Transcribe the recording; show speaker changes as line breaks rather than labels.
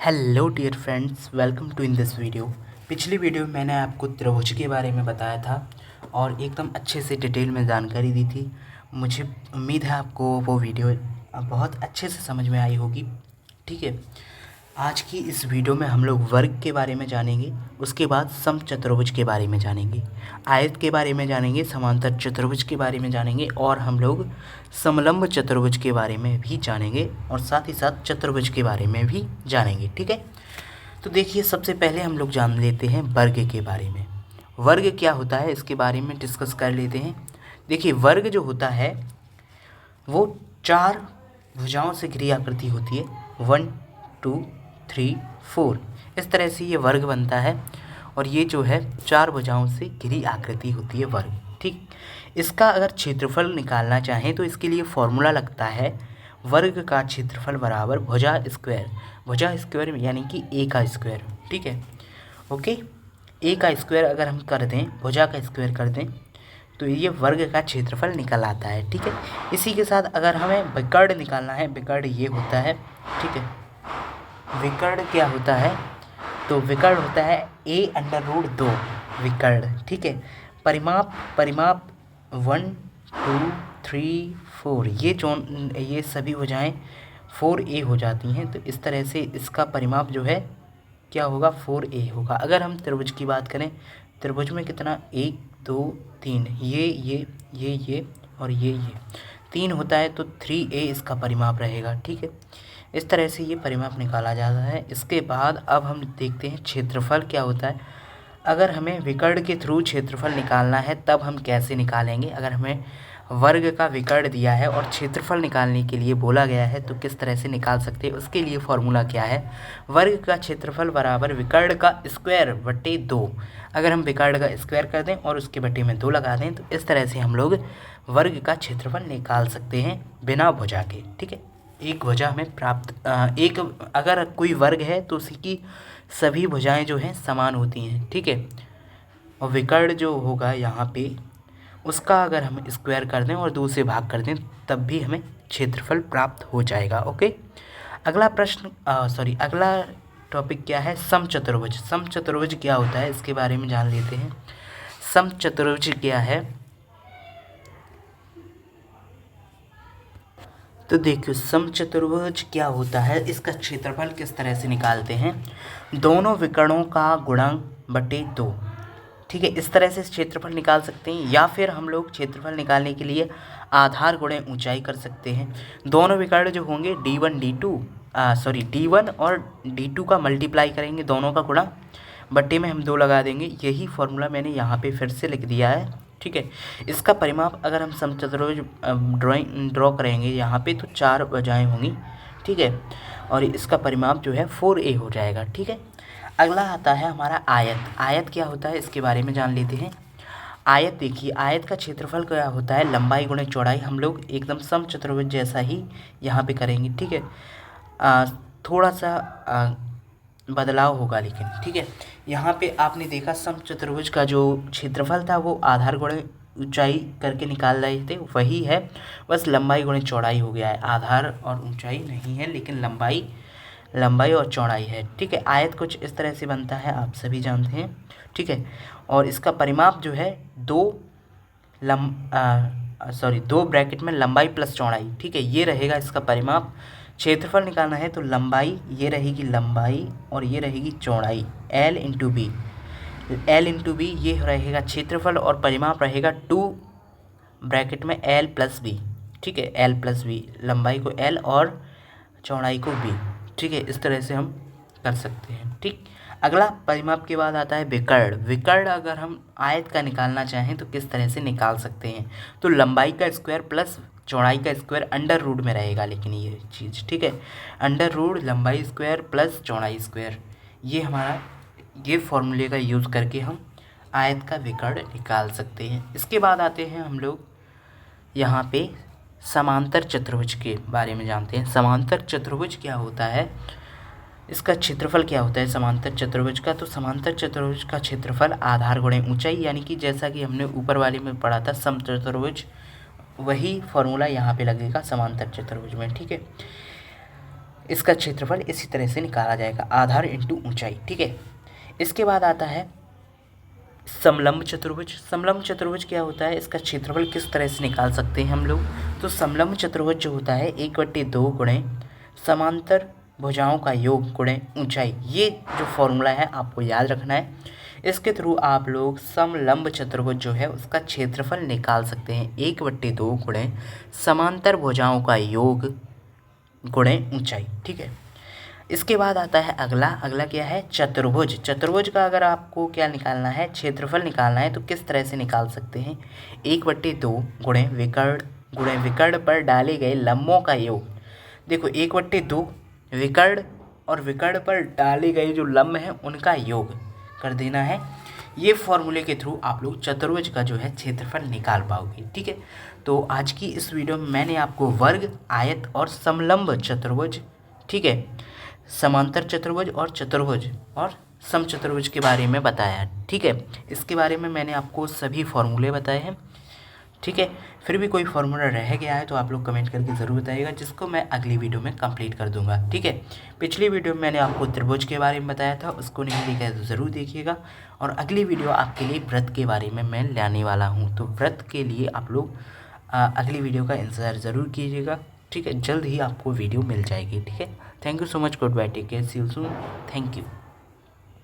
Hello dear friends, welcome to in this video. पिछली video में मैंने आपको त्रिभुज के बारे में बताया था और एकदम अच्छे से डिटेल में जानकारी दी थी। मुझे उम्मीद है आपको वो वीडियो बहुत अच्छे से समझ में आई होगी। ठीक है, आज की इस वीडियो में हम लोग वर्ग के बारे में जानेंगे, उसके बाद समचतुर्भुज के बारे में जानेंगे, आयत के बारे में जानेंगे, समांतर चतुर्भुज के बारे में जानेंगे और हम लोग समलंब चतुर्भुज के बारे में भी जानेंगे और साथ ही साथ चतुर्भुज के बारे में भी जानेंगे। ठीक है, तो देखिए सबसे पहले हम लोग जान लेते हैं वर्ग के बारे में। वर्ग क्या होता है इसके बारे में डिस्कस कर लेते हैं। देखिए वर्ग जो होता है वो 4 भुजाओं से घिरी आकृति होती है। 1 2 3 4 इस तरह से ये वर्ग बनता है और ये जो है 4 भुजाओं से घिरी आकृति होती है वर्ग। ठीक, इसका अगर क्षेत्रफल निकालना चाहें तो इसके लिए फॉर्मूला लगता है वर्ग का क्षेत्रफल बराबर भुजा स्क्वायर। भुजा स्क्वायर यानी कि ए का स्क्वायर। ठीक है, ओके, ए का स्क्वायर अगर हम कर दें, भुजा का स्क्वायर कर दें तो ये वर्ग का क्षेत्रफल निकल आता है। ठीक है, इसी के साथ अगर हमें विकर्ण निकालना है, विकर्ण ये होता है। ठीक है, विकर्ण क्या होता है, तो विकर्ण होता है a√2 विकर्ण। ठीक है, परिमाप 1 2 3 4 ये सभी भुजाएं 4a हो जाती हैं। तो इस तरह से इसका परिमाप जो है क्या होगा, 4a होगा। अगर हम त्रिभुज की बात करें, त्रिभुज में कितना 1 2 3 ये और ये 3 होता है तो 3a इसका परिमाप रहेगा। ठीक है, इस तरह से ये परिमाप निकाला जाता है। इसके बाद अब हम देखते हैं क्षेत्रफल क्या होता है। अगर हमें विकर्ण के थ्रू क्षेत्रफल निकालना है तब हम कैसे निकालेंगे। अगर हमें वर्ग का विकर्ण दिया है और क्षेत्रफल निकालने के लिए बोला गया है तो किस तरह से निकाल सकते हैं, उसके लिए फॉर्मूला क्या है, वर्ग का क्षेत्रफल बराबर विकर्ण का स्क्वायर बटे 2। अगर हम विकर्ण का स्क्वायर कर दें और उसके बटे में 2 लगा दें तो इस तरह से हम लोग वर्ग का क्षेत्रफल निकाल सकते हैं बिना भुजा के। ठीक है, एक भुजा हमें प्राप्त एक अगर कोई वर्ग है तो उसकी सभी भुजाएं जो हैं समान होती हैं। ठीक है, और विकर्ण जो होगा यहाँ पे उसका अगर हम स्क्वायर कर दें और 2 से भाग कर दें तब भी हमें क्षेत्रफल प्राप्त हो जाएगा। ओके, अगला प्रश्न अगला टॉपिक क्या है, समचतुर्भुज। समचतुर्भुज क्या होता है इसके बारे में जान लेते हैं। समचतुर्भुज क्या है, तो देखियो समचतुर्भुज क्या होता है, इसका क्षेत्रफल किस तरह से निकालते हैं, दोनों विकर्णों का गुणांक बटे 2। ठीक है, इस तरह से क्षेत्रफल निकाल सकते हैं या फिर हम लोग क्षेत्रफल निकालने के लिए आधार गुणे ऊंचाई कर सकते हैं। दोनों विकर्ण जो होंगे D1 और D2 का मल्टीप्लाई करेंगे, दोनों का गुणा बट्टे में हम 2 लगा देंगे। यही फॉर्मूला मैंने यहाँ पे फिर से लिख दिया है। ठीक है, इसका परिमाप अगर हम समचतुर्भुज ड्रॉ करेंगे यहाँ पे तो 4 भुजाएं होंगी। ठीक है, और इसका परिमाप जो है 4a हो जाएगा। ठीक है, अगला आता है हमारा आयत। आयत क्या होता है इसके बारे में जान लेते हैं। आयत देखिए, आयत का क्षेत्रफल क्या होता है, लंबाई गुणे चौड़ाई। हम लोग एकदम समचतुर्भुज जैसा ही यहाँ पे करेंगे। ठीक है, थोड़ा सा बदलाव होगा लेकिन। ठीक है, यहाँ पे आपने देखा समचतुर्भुज का जो क्षेत्रफल था वो आधार गुणे ऊंचाई करके निकाल रहे थे, वही है, बस लंबाई गुणे चौड़ाई हो गया है। आधार और ऊंचाई नहीं है लेकिन लंबाई और चौड़ाई है। ठीक है, आयत कुछ इस तरह से बनता है, आप सभी जानते हैं। ठीक है, और इसका परिमाप जो है 2 ब्रैकेट में लंबाई प्लस चौड़ाई। ठीक है, ये रहेगा इसका परिमाप। क्षेत्रफल निकालना है तो लंबाई ये रहेगी लंबाई और ये रहेगी चौड़ाई, L इंटू बी ये रहेगा क्षेत्रफल और परिमाप रहेगा 2 ब्रैकेट में L प्लस बी। ठीक है, L प्लस बी, लंबाई को L और चौड़ाई को B। ठीक है, इस तरह से हम कर सकते हैं। ठीक, अगला परिमाप के बाद आता है विकर्ण। विकर्ण अगर हम आयत का निकालना चाहें तो किस तरह से निकाल सकते हैं, तो लंबाई का स्क्वायर प्लस चौड़ाई का स्क्वायर अंडर रूट में रहेगा लेकिन ये चीज़। ठीक है, अंडर रूट लंबाई स्क्वायर प्लस चौड़ाई स्क्वायर, ये फॉर्मूले का यूज़ करके हम आयत का विकर्ण निकाल सकते हैं। इसके बाद आते हैं हम लोग यहाँ पे समांतर चतुर्भुज के बारे में जानते हैं। समांतर चतुर्भुज क्या होता है, इसका क्षेत्रफल क्या होता है समांतर चतुर्भुज का, तो समांतर चतुर्भुज का क्षेत्रफल आधार गुणे ऊंचाई, यानी कि जैसा कि हमने ऊपर वाले में पढ़ा था समचतुर्भुज, वही फॉर्मूला यहाँ पे लगेगा समांतर चतुर्भुज में। ठीक है, इसका क्षेत्रफल इसी तरह से निकाला जाएगा, आधार इंटू ऊंचाई। ठीक है, इसके बाद आता है समलंब चतुर्भुज। समलंब चतुर्भुज क्या होता है, इसका क्षेत्रफल किस तरह से निकाल सकते हैं हम लोग। तो समलंब चतुर्भुज जो होता है 1/2 गुणे समांतर भुजाओं का योग गुणे ऊंचाई, ये जो फॉर्मूला है आपको याद रखना है। इसके थ्रू आप लोग समलंब चतुर्भुज जो है उसका क्षेत्रफल निकाल सकते हैं, 1/2 गुणे समांतर भुजाओं का योग गुणे ऊंचाई। ठीक है, इसके बाद आता है अगला क्या है, चतुर्भुज। चतुर्भुज का अगर आपको क्या निकालना है, क्षेत्रफल निकालना है, तो किस तरह से निकाल सकते हैं, 1/2 गुणे विकर्ण पर डाले गए लंबों का योग। देखो 1/2 विकर्ण और विकर्ण पर डाले गए जो लंब हैं उनका योग कर देना है। ये फॉर्मूले के थ्रू आप लोग चतुर्भुज का जो है क्षेत्रफल निकाल पाओगे। ठीक है, तो आज की इस वीडियो में मैंने आपको वर्ग, आयत और समलंब चतुर्भुज, ठीक है, समांतर चतुर्भुज और चतुर्भुज और समचतुर्भुज के बारे में बताया। ठीक है, इसके बारे में मैंने आपको सभी फॉर्मूले बताए हैं। ठीक है, फिर भी कोई फार्मूला रह गया है तो आप लोग कमेंट करके ज़रूर बताइएगा, जिसको मैं अगली वीडियो में कंप्लीट कर दूंगा। ठीक है, पिछली वीडियो में मैंने आपको त्रिभुज के बारे में बताया था, उसको नहीं देखा है तो ज़रूर देखिएगा। और अगली वीडियो आपके लिए व्रत के बारे में मैं लाने वाला हूँ, तो व्रत के लिए आप लोग अगली वीडियो का इंतज़ार ज़रूर कीजिएगा। ठीक है, जल्द ही आपको वीडियो मिल जाएगी। ठीक है, thank you so much, goodbye, take care, see you soon, thank you.